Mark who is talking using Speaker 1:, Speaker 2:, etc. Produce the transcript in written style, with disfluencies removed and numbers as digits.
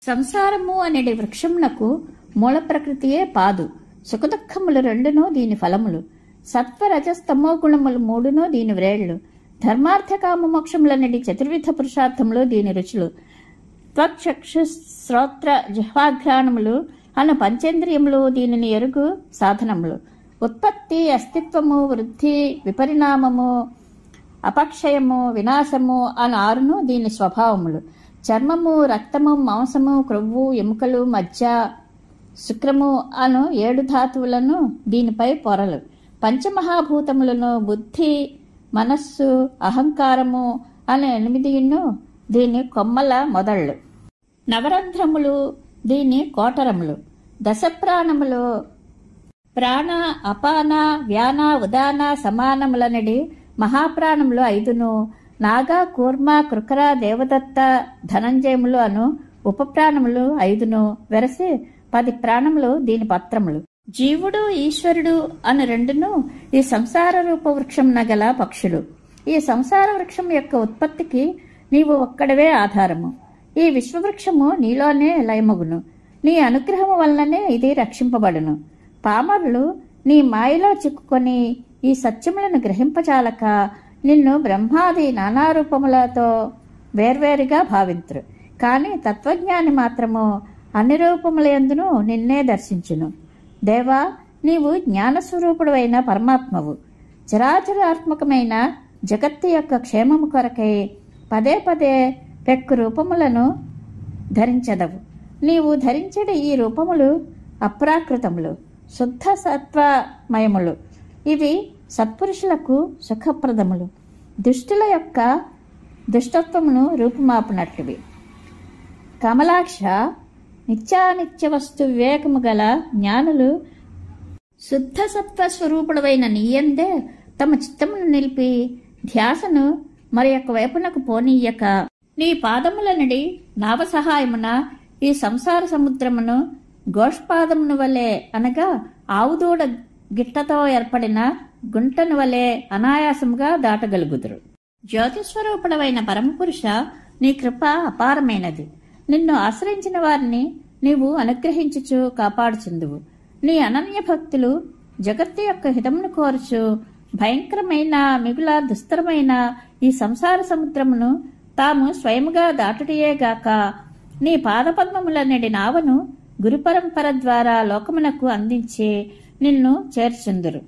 Speaker 1: సంసారము అనేది వృక్షమునకు మూల ప్రకృతియే పాదు. సుఖదుఖములు రెండును దీని ఫలములు. సత్వ రజస్తమో గుణములు మూడును దీని వ్రేళ్లు. ధర్మార్థ కామ మోక్షములనేది చతుర్విధ పురుషార్థములు దీని రుచులు. త్వచక్షు శ్రోత్ర జిహ్వాఘ్రాణములు అను పంచేంద్రియములు దీనిని ఎరుగు సాధనములు. ఉత్పత్తి, అస్తిత్వము, వృద్ధి, విపరిణామము, అపక్షయము, వినాశము అను ఆరును దీని స్వభావములు. చర్మము, రక్తము, మాంసము, క్రొవ్వు, ఎముకలు, మజ్జ, శుక్రము అను 7 ధాతువులను దీనిపై పొరలు. పంచమహాభూతములను బుద్ధి, మనస్సు, అహంకారము అను 8 దీని కొమ్మల మొదళ్ళు. నవరంధ్రములు దీని కోటరములు. దశప్రాణములు ప్రాణ, అపాన, వ్యాన, ఉదాన, సమానములనడి మహాప్రాణములు 5ను. నాగ, కూర్మ, కృకర, దేవదత్త, ధనంజయములు అను ఉపప్రాణములు 5ను వెరసి 10 ప్రాణములు దీని పత్రములు. జీవుడు, ఈశ్వరుడు అను 2ను ఈ సంసార రూప వృక్షమున గల పక్షులు. ఈ సంసార వృక్షం యొక్క ఉత్పత్తికి నీవు ఒక్కడవే ఆధారము. ఈ విశ్వవృక్షము నీలోనే లయమగును. నీ అనుగ్రహము వలననే ఇది రక్షింపబడును. పామరులు నీ మాయలో చిక్కుకొని ఈ సత్యములను గ్రహింపచాలక నిన్ను బ్రహ్మాది నానారూపములతో వేర్వేరుగా భావింతురు. కాని తత్వజ్ఞాని మాత్రము అన్ని రూపములందును నిన్నే దర్శించును. దేవా, నీవు జ్ఞానస్వరూపుడైన పరమాత్మవు. చరాచరాత్మకమైన జగత్తు యొక్క క్షేమము కొరకై పదే పదే పెక్కు రూపములను ధరించదవు. నీవు ధరించడి ఈ రూపములు అప్రాకృతములు, శుద్ధ సత్వమయములు. ఇవి సత్పురుషులకు సుఖప్రదములు, దుష్టుల యొక్క దుష్టత్వమును రూపుమాపునట్లువి. కమలాక్ష, నిత్యానిత్య వస్తు వివేకము గల జ్ఞానులు శుద్ధ సత్వ స్వరూపుడవైన నీయందే తమ చిత్తమును నిలిపి ధ్యాసను మరి యొక్క వైపునకు పోనీయక నీ పాదములనడి నావ సహాయమున ఈ సంసార సముద్రమును గోష్పాదమును వలె అనగా ఆవుదూడ గిట్టతో ఏర్పడిన గుంటను వలె అనాయాసముగా దాటగలుగుదురు. జ్యోతిస్వరూపుడవైన పరమపురుష, నీ కృప అపారమైనది. నిన్ను ఆశ్రయించిన వారిని నీవు అనుగ్రహించుచు కాపాడుచుందువు. నీ అనన్య భక్తులు జగత్తు యొక్క హితమును కోరుచు భయంకరమైన మిగుల దుస్తరమైన ఈ సంసార సముద్రమును తాము స్వయముగా దాటుటయేగాక నీ పాదపద్మములనడి నావను గురుపరంపర ద్వారా లోకమునకు అందించి నిన్ను చేర్చుందురు.